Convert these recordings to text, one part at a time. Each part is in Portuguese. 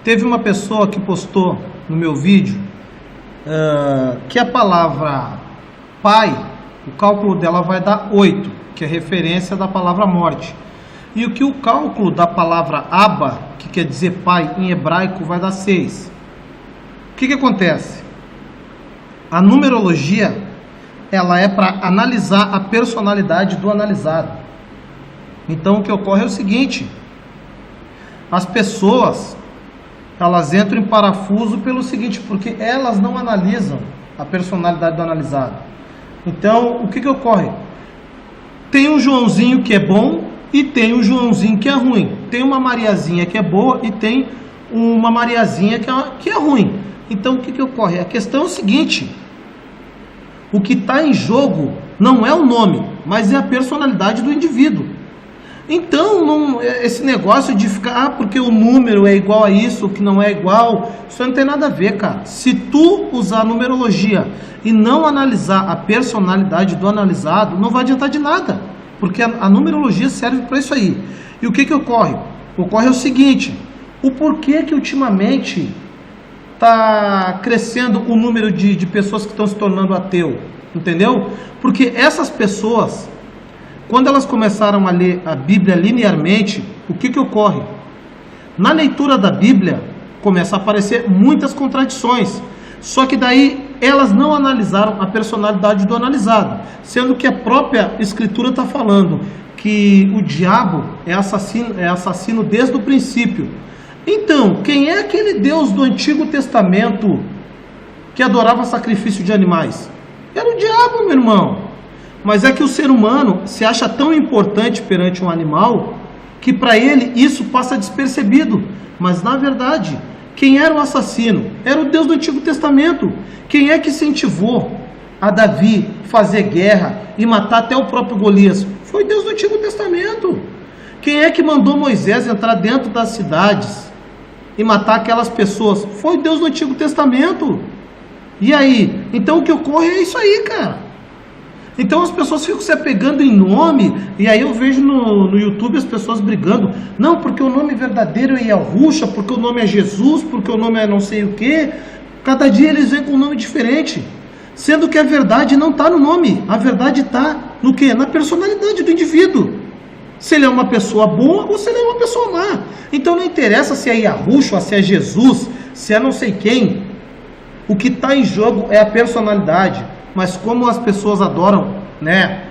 Teve uma pessoa que postou no meu vídeo que a palavra pai, o cálculo dela vai dar 8, que é referência da palavra morte. E o que o cálculo da palavra Abba, que quer dizer pai em hebraico, vai dar 6. O que acontece? A numerologia, ela é para analisar a personalidade do analisado. Então o que ocorre é o seguinte: as pessoas, elas entram em parafuso pelo seguinte, porque elas não analisam a personalidade do analisado. Então o que ocorre? Tem um Joãozinho que é bom e tem um Joãozinho que é ruim. Tem uma Mariazinha que é boa e tem uma Mariazinha que é ruim. Então o que ocorre? A questão é o seguinte: o que está em jogo não é o nome, mas é a personalidade do indivíduo. Então, esse negócio de ficar, porque o número é igual a isso, que não é igual, isso não tem nada a ver, cara. Se tu usar a numerologia e não analisar a personalidade do analisado, não vai adiantar de nada, porque a numerologia serve para isso aí. E o que ocorre? Ocorre o seguinte: o porquê que ultimamente está crescendo o número de pessoas que estão se tornando ateu, entendeu? Porque essas pessoas, quando elas começaram a ler a Bíblia linearmente, o que ocorre? Na leitura da Bíblia, começa a aparecer muitas contradições, só que daí elas não analisaram a personalidade do analisado, sendo que a própria Escritura está falando que o diabo é assassino desde o princípio. Então, quem é aquele Deus do Antigo Testamento que adorava sacrifício de animais? Era o diabo, meu irmão. Mas é que o ser humano se acha tão importante perante um animal que para ele isso passa despercebido. Mas na verdade, quem era o assassino? Era o Deus do Antigo Testamento. Quem é que incentivou a Davi fazer guerra e matar até o próprio Golias? Foi Deus do Antigo Testamento. Quem é que mandou Moisés entrar dentro das cidades e matar aquelas pessoas? Foi Deus do Antigo Testamento. E aí? Então o que ocorre é isso aí, cara. Então as pessoas ficam se apegando em nome, e aí eu vejo no YouTube as pessoas brigando. Não, porque o nome verdadeiro é Yahushua, porque o nome é Jesus, porque o nome é não sei o que. Cada dia eles vêm com um nome diferente, sendo que a verdade não está no nome. A verdade está no quê? Na personalidade do indivíduo. Se ele é uma pessoa boa ou se ele é uma pessoa má. Então não interessa se é Yahushua, se é Jesus, se é não sei quem. O que está em jogo é a personalidade. Mas como as pessoas adoram, né,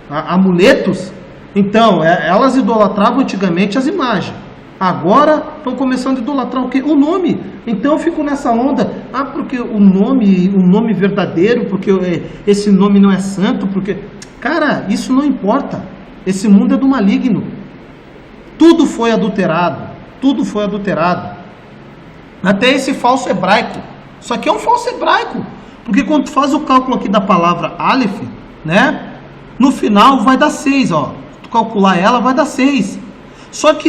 amuletos, então elas idolatravam antigamente as imagens. Agora estão começando a idolatrar o quê? O nome. Então eu fico nessa onda. Porque o nome verdadeiro, porque esse nome não é santo, porque... Cara, isso não importa. Esse mundo é do maligno. Tudo foi adulterado. Tudo foi adulterado. Até esse falso hebraico. Isso aqui é um falso hebraico. Porque quando tu faz o cálculo aqui da palavra Aleph, né? No final vai dar 6, ó. Tu calcular ela vai dar 6. Só que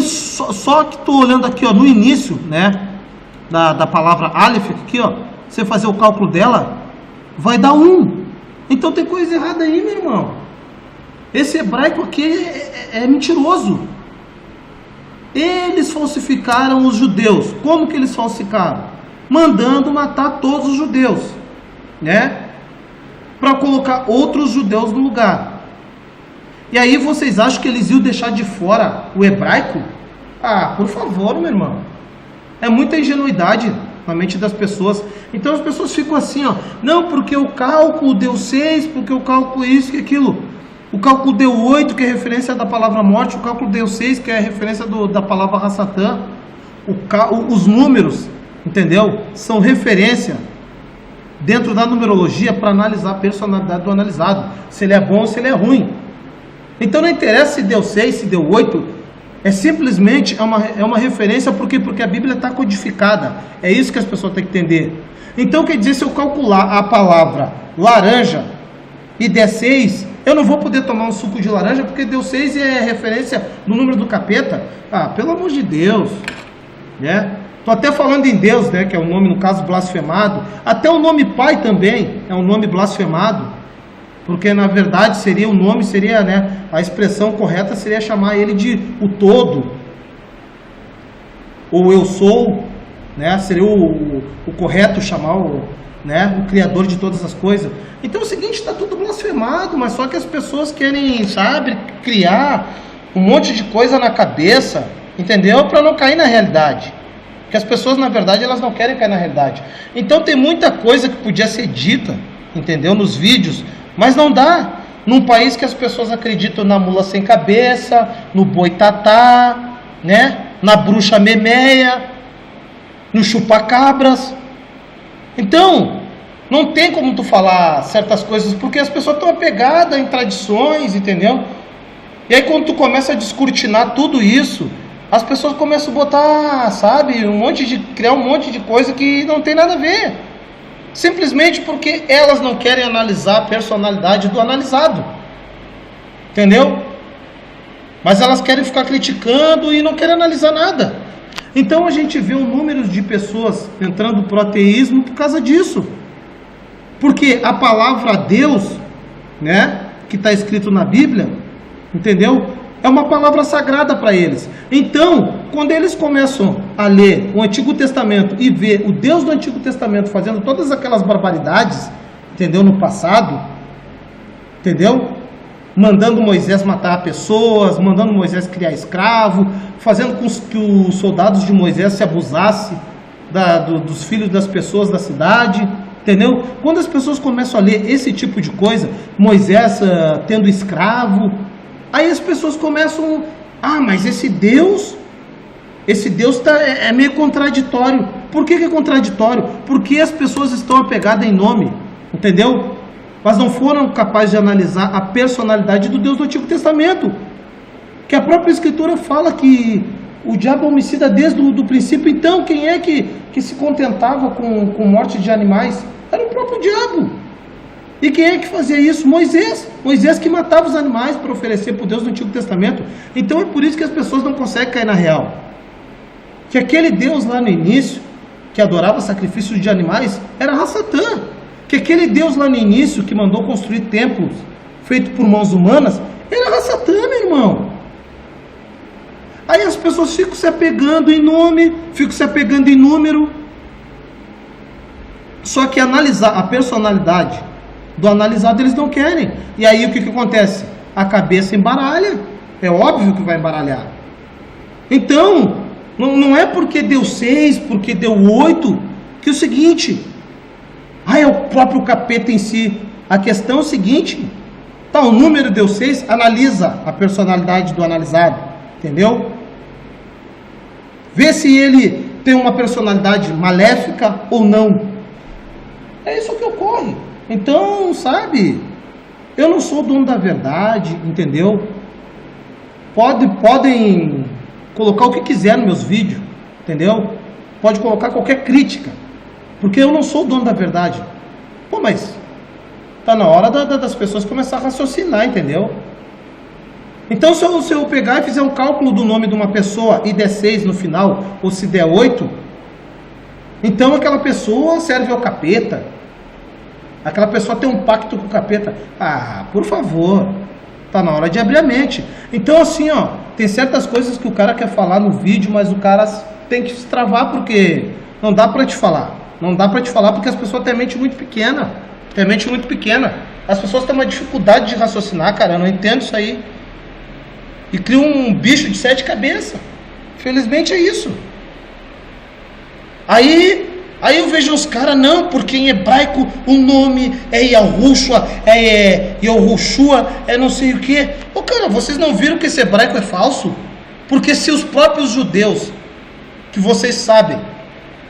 tu olhando aqui, ó, no início, né? Da palavra Aleph aqui, ó. Você fazer o cálculo dela, vai dar 1. Então tem coisa errada aí, meu irmão. Esse hebraico aqui é mentiroso. Eles falsificaram os judeus. Como que eles falsificaram? Mandando matar todos os judeus, né? Para colocar outros judeus no lugar. E aí vocês acham que eles iam deixar de fora o hebraico? Por favor, meu irmão. É muita ingenuidade na mente das pessoas. Então as pessoas ficam assim, ó. Não, porque o cálculo deu 6, porque o cálculo isso e aquilo. O cálculo deu 8, que é referência da palavra morte. O cálculo deu 6, que é referência da palavra Hassatã. Os números, entendeu? São referência dentro da numerologia para analisar a personalidade do analisado, se ele é bom ou se ele é ruim. Então não interessa se deu 6, se deu 8, é simplesmente uma referência, porque a Bíblia está codificada. É isso que as pessoas têm que entender. Então quer dizer, se eu calcular a palavra laranja e der 6, eu não vou poder tomar um suco de laranja porque deu 6 e é referência no número do capeta. Pelo amor de Deus, né? Estou até falando em Deus, né, que é um nome, no caso, blasfemado. Até o nome Pai também é um nome blasfemado, porque na verdade seria, né, a expressão correta seria chamar ele de o todo, ou eu sou, né? Seria o correto chamar o Criador de todas as coisas. Então é o seguinte, está tudo blasfemado, mas só que as pessoas querem, sabe, criar um monte de coisa na cabeça, entendeu? Para não cair na realidade. Porque as pessoas, na verdade, elas não querem cair na realidade. Então tem muita coisa que podia ser dita, entendeu? Nos vídeos, mas não dá. Num país que as pessoas acreditam na mula sem cabeça, no boitatá, né? Na bruxa memeia, no chupacabras. Então, não tem como tu falar certas coisas, porque as pessoas estão apegadas em tradições, entendeu? E aí quando tu começa a descortinar tudo isso, as pessoas começam a botar, sabe, criar um monte de coisa que não tem nada a ver. Simplesmente porque elas não querem analisar a personalidade do analisado. Entendeu? Mas elas querem ficar criticando e não querem analisar nada. Então a gente vê um número de pessoas entrando pro ateísmo por causa disso. Porque a palavra Deus, né, que está escrito na Bíblia, entendeu? É uma palavra sagrada para eles. Então, quando eles começam a ler o Antigo Testamento e ver o Deus do Antigo Testamento fazendo todas aquelas barbaridades, entendeu? No passado, entendeu? Mandando Moisés matar pessoas, mandando Moisés criar escravo, fazendo com que os soldados de Moisés se abusassem dos filhos das pessoas da cidade, entendeu? Quando as pessoas começam a ler esse tipo de coisa, Moisés tendo escravo, aí as pessoas começam, mas esse Deus é meio contraditório. Por que é contraditório? Porque as pessoas estão apegadas em nome, entendeu? Mas não foram capazes de analisar a personalidade do Deus do Antigo Testamento, que a própria Escritura fala que o diabo é homicida desde o princípio. Então quem é que se contentava com morte de animais? Era o próprio diabo. E quem é que fazia isso? Moisés que matava os animais para oferecer para o Deus do Antigo Testamento. Então é por isso que as pessoas não conseguem cair na real. Que aquele Deus lá no início, que adorava sacrifícios de animais, era Ra-Satã. Que aquele Deus lá no início, que mandou construir templos feitos por mãos humanas, era Ra-Satã, meu irmão. Aí as pessoas ficam se apegando em nome, ficam se apegando em número. Só que analisar a personalidade do analisado eles não querem. E aí o que acontece? A cabeça embaralha. É óbvio que vai embaralhar. Então, não é porque deu 6, porque deu 8, que é o seguinte, é o próprio capeta em si. A questão é o seguinte, o número deu 6, analisa a personalidade do analisado, entendeu? Vê se ele tem uma personalidade maléfica ou não. É isso que ocorre. Então, sabe, eu não sou dono da verdade, entendeu? Podem colocar o que quiser nos meus vídeos, entendeu? Pode colocar qualquer crítica, porque eu não sou dono da verdade. Mas tá na hora das pessoas começar a raciocinar, entendeu? Então se eu pegar e fizer um cálculo do nome de uma pessoa e der 6 no final, ou se der 8, então aquela pessoa serve ao capeta. Aquela pessoa tem um pacto com o capeta. Por favor, tá na hora de abrir a mente. Então assim, tem certas coisas que o cara quer falar no vídeo, mas o cara tem que se travar, porque não dá pra te falar. Não dá pra te falar porque as pessoas têm a mente muito pequena. As pessoas têm uma dificuldade de raciocinar, cara. Eu não entendo isso aí. E cria um bicho de 7 cabeças. Felizmente é isso. Aí eu vejo os caras, não, porque em hebraico o nome é Yahushua, é Yahushua, é não sei o que. Cara, vocês não viram que esse hebraico é falso? Porque se os próprios judeus, que vocês sabem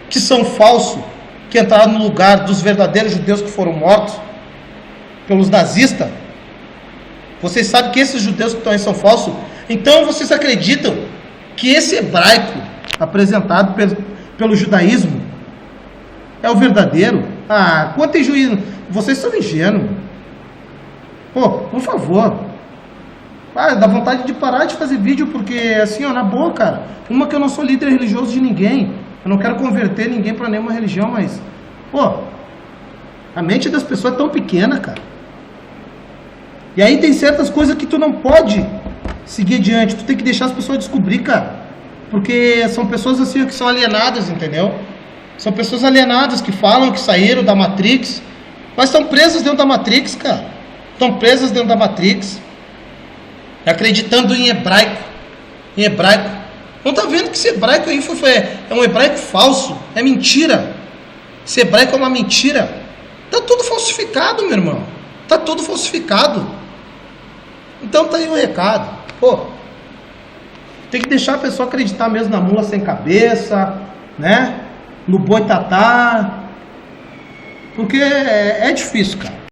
que são falsos, que entraram no lugar dos verdadeiros judeus que foram mortos pelos nazistas, vocês sabem que esses judeus que estão aí são falsos, então vocês acreditam que esse hebraico apresentado pelo judaísmo é o verdadeiro? Quanto tem juízo? Vocês são ingênuos. Por favor. Dá vontade de parar de fazer vídeo, porque assim, na boa, cara, uma que eu não sou líder religioso de ninguém, eu não quero converter ninguém para nenhuma religião, mas a mente das pessoas é tão pequena, cara. E aí tem certas coisas que tu não pode seguir adiante, tu tem que deixar as pessoas descobrir, cara, porque são pessoas assim que são alienadas, entendeu? São pessoas alienadas que falam que saíram da Matrix, mas estão presas dentro da Matrix, cara. Estão presas dentro da Matrix, acreditando em hebraico. Em hebraico. Não está vendo que esse hebraico aí é um hebraico falso, é mentira. Esse hebraico é uma mentira. Está tudo falsificado, meu irmão. Está tudo falsificado. Então tá aí o recado. Pô, tem que deixar a pessoa acreditar mesmo na mula sem cabeça, né? No boitatá. Porque é difícil, cara.